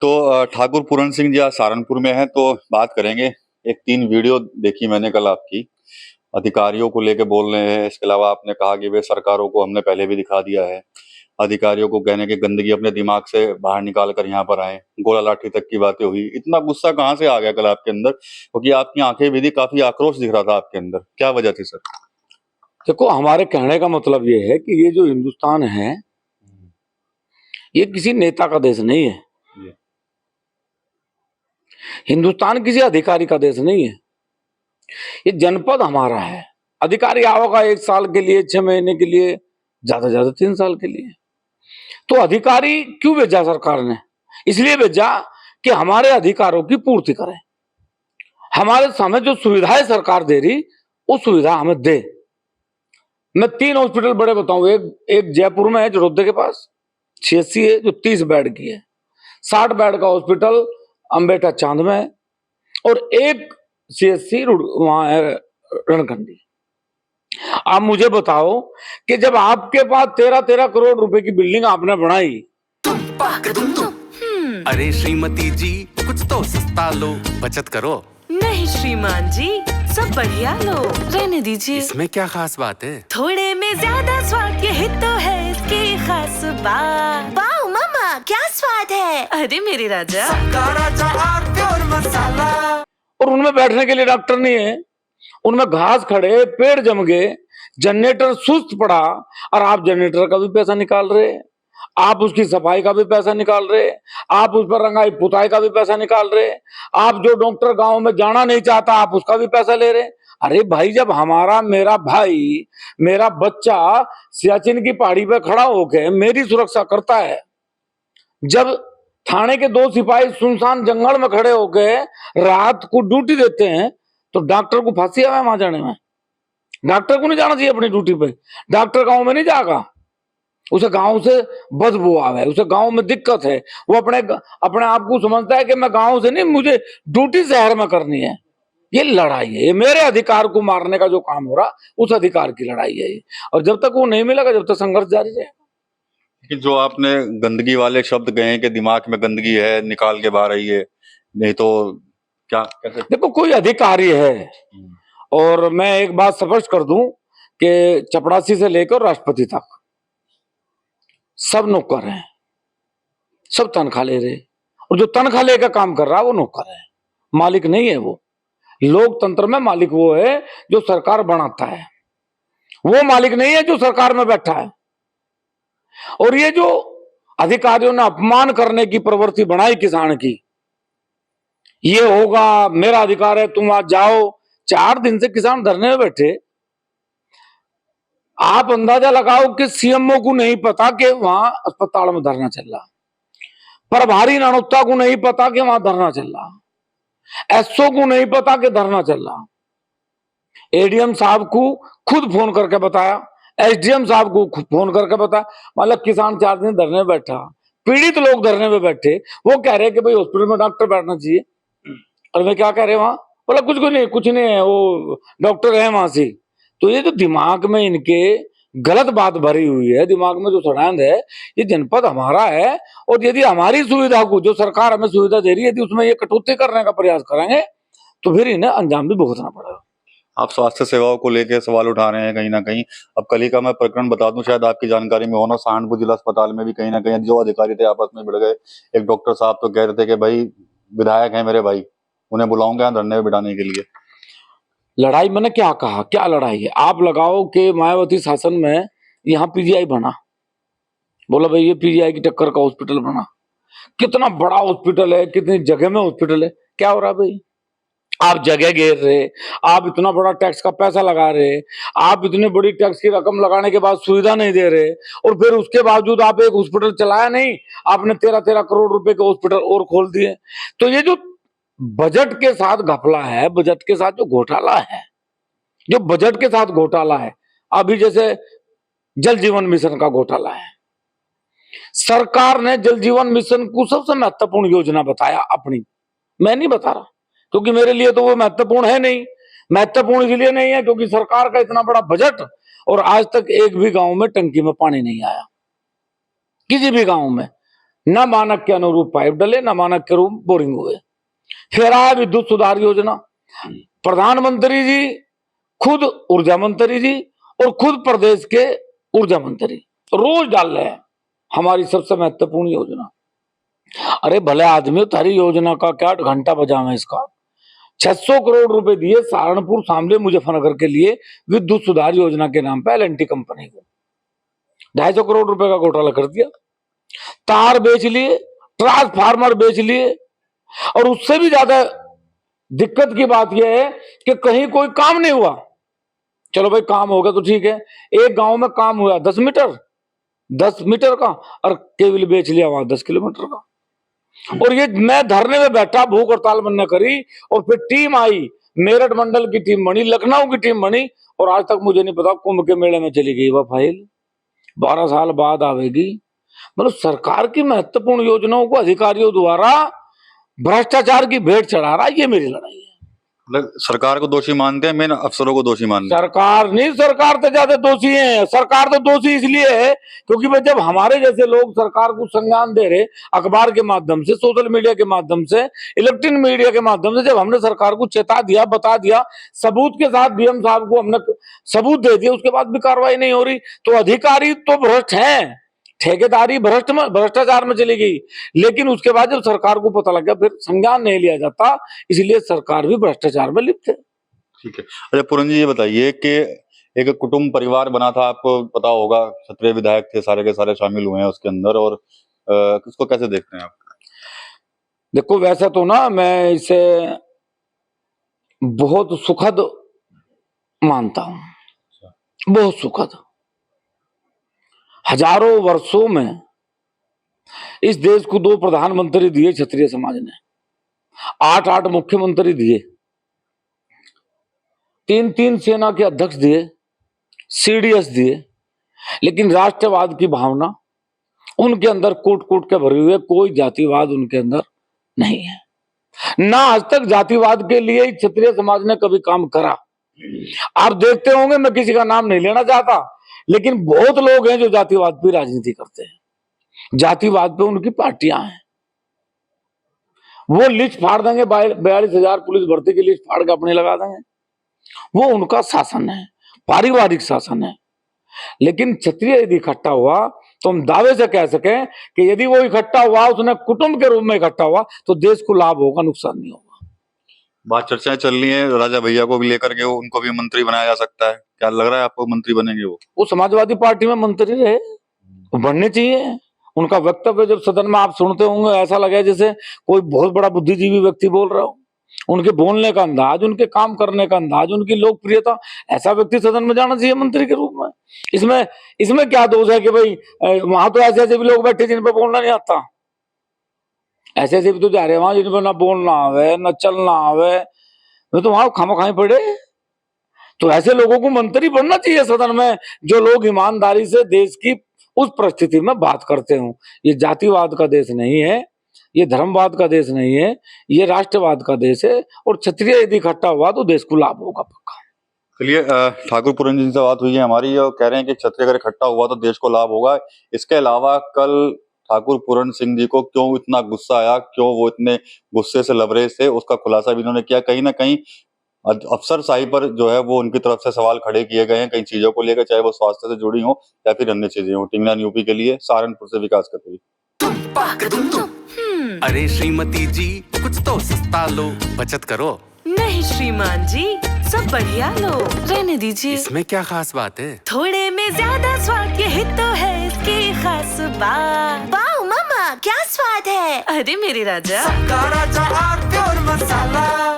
तो ठाकुर पूरन सिंह जी आज सहारनपुर में हैं, तो बात करेंगे। एक 3 वीडियो देखी मैंने कल आपकी, अधिकारियों को लेके बोल रहे हैं। इसके अलावा आपने कहा कि वे सरकारों को हमने पहले भी दिखा दिया है। अधिकारियों को कहने की गंदगी अपने दिमाग से बाहर निकाल कर यहाँ पर आए। गोला लाठी तक की बातें हुई। इतना गुस्सा कहाँ से आ गया कल आपके अंदर? क्योंकि आपकी आंखें भी थी, काफी आक्रोश दिख रहा था आपके अंदर। क्या वजह थी सर? देखो, हमारे कहने का मतलब ये है कि ये जो हिंदुस्तान है ये किसी नेता का देश नहीं है। हिंदुस्तान किसी अधिकारी का देश नहीं है। ये जनपद हमारा है। अधिकारी आओगा 1 साल के लिए, 6 महीने के लिए, ज्यादा से ज्यादा 3 साल के लिए। तो अधिकारी क्यों भेजा सरकार ने? इसलिए भेजा कि हमारे अधिकारों की पूर्ति करें। हमारे सामने जो सुविधाएं सरकार दे रही, वो सुविधा हमें दे। मैं 3 हॉस्पिटल बड़े बताऊं। एक जयपुर में है, जड़ोदे के पास, सीएचसी है जो 30 बेड की है। 60 बेड का हॉस्पिटल अंबेटा चांद में है, और एक सीएचसी वहां है रणखंडी। आप मुझे बताओ कि जब आपके पास 13-13 करोड़ रुपए की बिल्डिंग आपने बनाई, अरे श्रीमती जी, कुछ तो सस्ता लो, बचत करो। नहीं श्रीमान जी, सब बढ़िया लो, रहने दीजिए। इसमें क्या खास बात है? थोड़े में ज्यादा स्वाद, यही तो है इसकी खास बात। वाह मामा, क्या स्वाद है। अरे मेरे राजा, प्योर मसाला। और उनमें बैठने के लिए डॉक्टर नहीं है। उनमें घास खड़े, पेड़ जम गए, जनरेटर सुस्त पड़ा, और आप जनरेटर का भी पैसा निकाल रहे, आप उसकी सफाई का भी पैसा निकाल रहे, आप उस पर रंगाई पुताई का भी पैसा निकाल रहे, आप जो डॉक्टर गांव में जाना नहीं चाहता आप उसका भी पैसा ले रहे। अरे भाई, जब मेरा भाई, मेरा बच्चा सियाचिन की पहाड़ी पे खड़ा होकर मेरी सुरक्षा करता है, जब थाने के 2 सिपाही सुनसान जंगल में खड़े होकर रात को ड्यूटी देते हैं, तो डॉक्टर को फांसी है वहां जाने में? डॉक्टर को नहीं जाना चाहिए अपनी ड्यूटी पे। डॉक्टर गांव में नहीं जाएगा, उसे गांव से बदबू आवे, उसे गांव में दिक्कत है। वो अपने आप को समझता है कि मैं गांव से नहीं, मुझे ड्यूटी शहर में करनी है। ये लड़ाई है, ये मेरे अधिकार को मारने का जो काम हो रहा, उस अधिकार की लड़ाई है ये। और जब तक वो नहीं मिलेगा, जब तक संघर्ष जारी रहेगा। कि जो आपने गंदगी वाले शब्द गए कि दिमाग में गंदगी है, निकाल के बाहर आई है, नहीं तो क्या कैसे? देखो, कोई अधिकारी है, और मैं एक बात स्पष्ट कर दूं कि चपड़ासी से लेकर राष्ट्रपति तक सब नौकर हैं, सब तनख्वाह ले रहे, और जो तनख्वाह लेकर काम कर रहा है वो नौकर है, मालिक नहीं है। वो लोकतंत्र में मालिक वो है जो सरकार बनाता है, वो मालिक नहीं है जो सरकार में बैठा है। और ये जो अधिकारियों ने अपमान करने की प्रवृत्ति बनाई किसान की, ये होगा मेरा अधिकार है, तुम आज जाओ। 4 दिन से किसान धरने में बैठे। आप अंदाजा लगाओ कि सीएमओ को नहीं पता कि वहां अस्पताल में धरना चल रहा, प्रभारी नानोत्ता को नहीं पता कि वहां धरना चल रहा, एसओ को नहीं पता कि धरना चल रहा, एडीएम साहब को खुद फोन करके बताया, एसडीएम साहब को खुद फोन करके बताया। मतलब किसान 4 दिन धरने में बैठा, पीड़ित लोग धरने में बैठे, वो कह रहे कि भाई हॉस्पिटल में डॉक्टर बैठना चाहिए। और मैं क्या कह रहे वहां? बोला कुछ नहीं है, वो डॉक्टर है वहां से। तो ये जो दिमाग में इनके गलत बात भरी हुई है, दिमाग में जो षड्यंत्र है, ये जनपद हमारा है, और यदि हमारी सुविधा को, जो सरकार हमें सुविधा दे रही है, यदि उसमें ये कटौती करने का प्रयास करेंगे तो फिर इन्हें अंजाम भी भुगतना पड़ेगा। आप स्वास्थ्य सेवाओं को लेकर सवाल उठा रहे हैं कहीं ना कहीं। अब कल ही का मैं प्रकरण बता दूं, शायद आपकी जानकारी में होना, सहारनपुर जिला अस्पताल में भी कहीं ना कहीं जो अधिकारी थे आपस में भिड़ गए। एक डॉक्टर साहब तो कह रहे थे कि भाई विधायक हैं मेरे भाई, उन्हें बुलाऊंगा यहाँ धरने में बिठाने के लिए। लड़ाई मैंने क्या कहा? क्या लड़ाई है? आप लगाओ कि मायावती शासन में यहाँ पीजीआई बना, बोला भाई ये पीजीआई की टक्कर का हॉस्पिटल बना। कितना बड़ा हॉस्पिटल है, कितनी जगह में हॉस्पिटल है। क्या हो रहा भाई? आप जगह घेर रहे, आप इतना बड़ा टैक्स का पैसा लगा रहे, आप इतनी बड़ी टैक्स की रकम लगाने के बाद सुविधा नहीं दे रहे, और फिर उसके बावजूद आप एक हॉस्पिटल चलाया नहीं, आपने 13-13 करोड़ रुपए के हॉस्पिटल और खोल दिए। तो ये जो बजट के साथ घपला है, बजट के साथ जो घोटाला है, जो बजट के साथ घोटाला है, अभी जैसे जल जीवन मिशन का घोटाला है। सरकार ने जल जीवन मिशन को सबसे महत्वपूर्ण योजना बताया अपनी। मैं नहीं बता रहा, क्योंकि मेरे लिए तो वो महत्वपूर्ण है नहीं। महत्वपूर्ण इसलिए नहीं है क्योंकि सरकार का इतना बड़ा बजट, और आज तक एक भी गांव में टंकी में पानी नहीं आया, किसी भी गांव में। न मानक के अनुरूप पाइप डले, न मानक के अनुरूप बोरिंग हुए। फिर आया विद्युत सुधार योजना। प्रधानमंत्री जी खुद ऊर्जा मंत्री जी और खुद प्रदेश के ऊर्जा मंत्री रोज डाल रहे हैं हमारी सबसे महत्वपूर्ण योजना। अरे भले आदमी, तारी योजना का क्या घंटा बजा में इसका 600 करोड़ रुपए दिए सहारनपुर शामली मुजफ्फरनगर के लिए विद्युत सुधार योजना के नाम पे एल&टी कंपनी को 250 करोड़ रुपए का घोटाला कर दिया। तार बेच लिए, ट्रांसफार्मर बेच लिए, और उससे भी ज्यादा दिक्कत की बात यह है कि कहीं कोई काम नहीं हुआ। चलो भाई काम हो गया तो ठीक है, एक गांव में काम हुआ 10 मीटर का और केबल बेच लिया वहां 10 किलोमीटर का। और ये मैं धरने में बैठा, भूख हड़ताल बंद करी, और फिर टीम आई, मेरठ मंडल की टीम बनी, लखनऊ की टीम बनी, और आज तक मुझे नहीं पता कुंभ के मेले में चली गई वह फाइल 12 साल बाद आवेगी। मतलब सरकार की महत्वपूर्ण योजनाओं को अधिकारियों द्वारा भ्रष्टाचार की भेंट चढ़ा रहा है, ये मेरी लड़ाई है। मतलब सरकार को दोषी मानते हैं, मेन अफसरों को दोषी मानते हैं। सरकार नहीं, सरकार तो ज्यादा दोषी है। सरकार तो दोषी इसलिए है क्योंकि भाई जब हमारे जैसे लोग सरकार को संज्ञान दे रहे, अखबार के माध्यम से, सोशल मीडिया के माध्यम से, इलेक्ट्रॉनिक मीडिया के माध्यम से, जब हमने सरकार को चेता दिया, बता दिया, सबूत के साथ डीएम साहब को हमने सबूत दे दिया, उसके बाद भी कार्रवाई नहीं हो रही, तो अधिकारी तो भ्रष्ट हैं, ठेकेदारी भ्रष्टाचार में चली गई। लेकिन उसके बाद जब सरकार को पता लग गया फिर संज्ञान नहीं लिया जाता, इसलिए सरकार भी भ्रष्टाचार में लिप्त है। ठीक है। अच्छा पूरन जी, ये बताइए कि एक कुटुंब परिवार बना था, आपको पता होगा, 17 विधायक थे, सारे के सारे शामिल हुए हैं उसके अंदर, और इसको कैसे देखते हैं आप? देखो वैसा तो ना मैं इसे बहुत सुखद मानता हूं, बहुत सुखद। हजारों वर्षों में इस देश को 2 प्रधानमंत्री दिए क्षत्रिय समाज ने, 8 मुख्यमंत्री दिए, 3 सेना के अध्यक्ष दिए, सीडीएस दिए, लेकिन राष्ट्रवाद की भावना उनके अंदर कूट कूट के भरे हुए, कोई जातिवाद उनके अंदर नहीं है। ना आज तक जातिवाद के लिए क्षत्रिय समाज ने कभी काम करा। आप देखते होंगे, मैं किसी का नाम नहीं लेना चाहता, लेकिन बहुत लोग हैं जो जातिवाद पे राजनीति करते हैं, जातिवाद पे उनकी पार्टियां हैं। वो लिस्ट फाड़ देंगे, 42,000 पुलिस भर्ती की लिस्ट फाड़ के अपने लगा देंगे, वो उनका शासन है, पारिवारिक शासन है। लेकिन क्षत्रिय यदि इकट्ठा हुआ तो हम दावे से कह सकें कि यदि वो इकट्ठा हुआ, उसने कुटुंब के रूप में इकट्ठा हुआ, तो देश को लाभ होगा, नुकसान नहीं होगा। बात चर्चाएं चल रही है राजा भैया को भी लेकर के, उनको भी मंत्री बनाया जा सकता है, क्या लग रहा है आपको मंत्री बनेंगे वो समाजवादी पार्टी में मंत्री रहे, वो बनने चाहिए। उनका वक्तव्य जब सदन में आप सुनते होंगे, ऐसा लगे जैसे कोई बहुत बड़ा बुद्धिजीवी व्यक्ति बोल रहा हो। उनके बोलने का अंदाज, उनके काम करने का अंदाज, उनकी लोकप्रियता, ऐसा व्यक्ति सदन में जाना चाहिए मंत्री के रूप में। इसमें क्या दोष है कि भाई वहां तो ऐसे भी लोग बैठे जिन पर बोलना नहीं आता, ऐसे भी तो जा रहे वहां जिन पर ना बोलना आवे, ना चलना आवे, वे तो वहां खामोखाई पड़े। तो ऐसे लोगों को मंत्री बनना चाहिए सदन में, जो लोग ईमानदारी से देश की उस परिस्थिति में बात करते हो। ये जातिवाद का देश नहीं है, ये धर्मवाद का देश नहीं है, ये राष्ट्रवाद का देश है, और क्षत्रिय यदि इकट्ठा हुआ तो देश को लाभ होगा पक्का। चलिए, ठाकुर पूरन जी से बात हुई है हमारी, और कह रहे हैं कि क्षत्रिय अगर इकट्ठा हुआ तो देश को लाभ होगा। इसके अलावा कल ठाकुर पूरन सिंह जी को क्यों इतना गुस्सा आया, क्यों वो इतने गुस्से से लबरेज थे, उसका खुलासा भी इन्होंने किया। कहीं ना कहीं अफसरशाही पर जो है वो उनकी तरफ से सवाल खड़े किए गए हैं कई चीजों को लेकर, चाहे वो स्वास्थ्य से जुड़ी हो या फिर अन्य चीजें हो। टीवी 9 यूपी के लिए सहारनपुर से विकास करते हुए। अरे श्रीमती जी, कुछ तो सस्ता लो, बचत करो। नहीं श्रीमान जी, सब बढ़िया लो, रहने दीजिए। इसमें क्या खास बात है? थोड़े में ज्यादा स्वाद, यही तो है इसकी खास बात। वाह मम्मा, क्या स्वाद है। अरे मेरे राजा, राजा और प्योर मसाला।